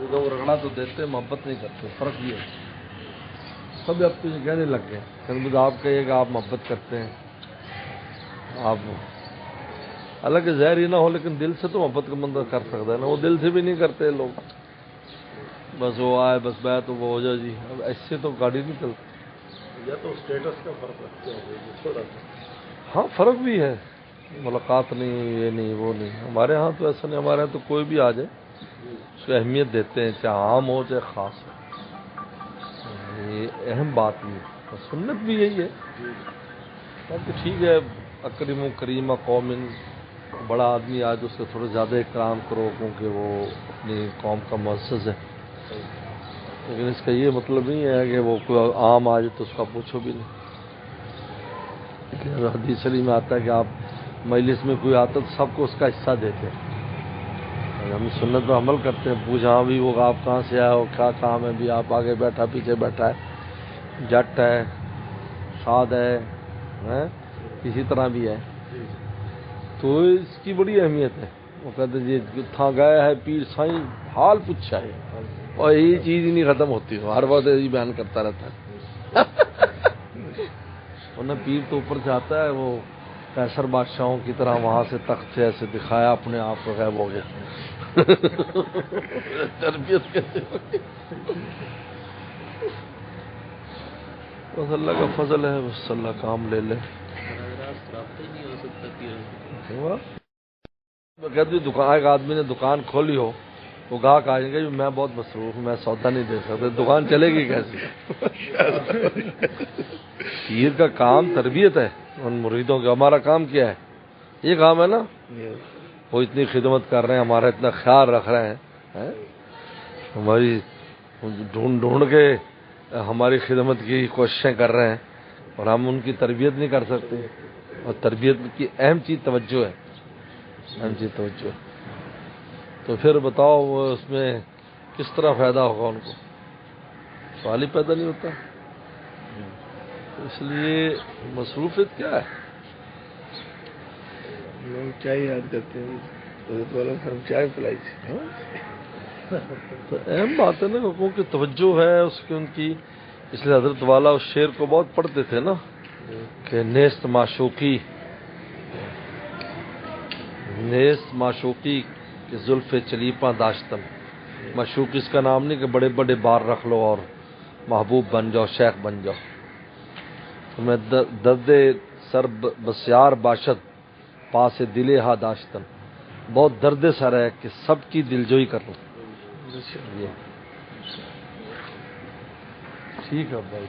ادھر رگڑا تو دیتے محبت نہیں کرتے، فرق یہ ہے. سب اب تو یہ کہنے لگ گئے کہ آپ کہیے گا آپ محبت کرتے ہیں، آپ حالانکہ ظاہر ہی نہ ہو لیکن دل سے تو محبت کا بندہ کر سکتا ہے نا. وہ دل سے بھی نہیں کرتے لوگ، بس وہ آئے بس بیعت وہ ہو جائے جی. اب ایسے تو گاڑی نہیں چلتی. یا تو اسٹیٹس کا فرق رکھتے ہوں تھوڑا سا. ہاں فرق بھی ہے، ملاقات نہیں، یہ نہیں وہ نہیں. ہمارے ہاں تو ایسا نہیں، ہمارے ہاں تو کوئی بھی آ جائے اس کو اہمیت دیتے ہیں، چاہے عام ہو چاہے خاص ہو. یہ اہم بات نہیں ہے، سنت بھی یہی ہے. باقی ٹھیک ہے، اکرم و کریمہ قوم، بڑا آدمی آج اس سے تھوڑا زیادہ اکرام کرو کیونکہ وہ اپنی قوم کا معزز ہے. لیکن اس کا یہ مطلب نہیں ہے کہ وہ کوئی عام آ جائے تو اس کا پوچھو بھی نہیں. حدیث شریف میں آتا ہے کہ آپ مجلس میں کوئی آتا تو سب کو اس کا حصہ دیتے ہیں. ہم سنت پر عمل کرتے ہیں. پوچھا بھی وہ آپ کہاں سے آئے ہو، کیا کام ہے، بھی آپ آگے بیٹھا پیچھے بیٹھا ہے، جٹ ہے، سعد ہے، کسی طرح بھی ہے، تو اس کی بڑی اہمیت ہے. وہ کہتے جی تھا گیا ہے پیر سائیں حال پوچھا ہے، اور یہی چیز ہی نہیں ختم ہوتی، ہر وقت یہی بیان کرتا رہتا ہے. ورنہ پیر تو اوپر سے آتا ہے، وہ قیصر بادشاہوں کی طرح وہاں سے تخت سے ایسے دکھایا اپنے آپ کو، غائب ہو گیا. تربیت کیسے ہوگی؟ بس اللہ کا فضل ہے، بس اللہ کام لے لے. کہتے دکان، ایک آدمی نے دکان کھولی ہو، وہ گاہک آ جائیں گے میں بہت مصروف ہوں، میں سودا نہیں دے سکتا. دکان چلے گی کیسے؟ پیر کا کام تربیت ہے ان مریدوں کا. ہمارا کام کیا ہے؟ یہ کام ہے نا. وہ اتنی خدمت کر رہے ہیں، ہمارا اتنا خیال رکھ رہے ہیں، ہماری ڈھونڈ کے ہماری خدمت کی کوششیں کر رہے ہیں، اور ہم ان کی تربیت نہیں کر سکتے. اور تربیت کی اہم چیز توجہ ہے، اہم چیز توجہ. تو پھر بتاؤ وہ اس میں کس طرح فائدہ ہوگا ان کو؟ سوال ہی پیدا نہیں ہوتا. اس لیے مصروفیت کیا ہے؟ لوگ چائے یاد کرتے ہیں، حضرت والا ہم چائے پلائی تھی. تو اہم بات ہے نا، لوگوں کی توجہ ہے اس کی، ان کی. اس لیے حضرت والا اس شعر کو بہت پڑھتے تھے نا کہ نیست معشوقی کہ زلف چلیپاں داشتن. معشوق اس کا نام نہیں کہ بڑے بڑے بار رکھ لو اور محبوب بن جاؤ، شیخ بن جاؤ. تمہیں درد سر بسیار باشد پاس دل ہا داشتن. بہت درد سر ہے کہ سب کی دلجوئی کر لوں. ٹھیک ہے بھائی.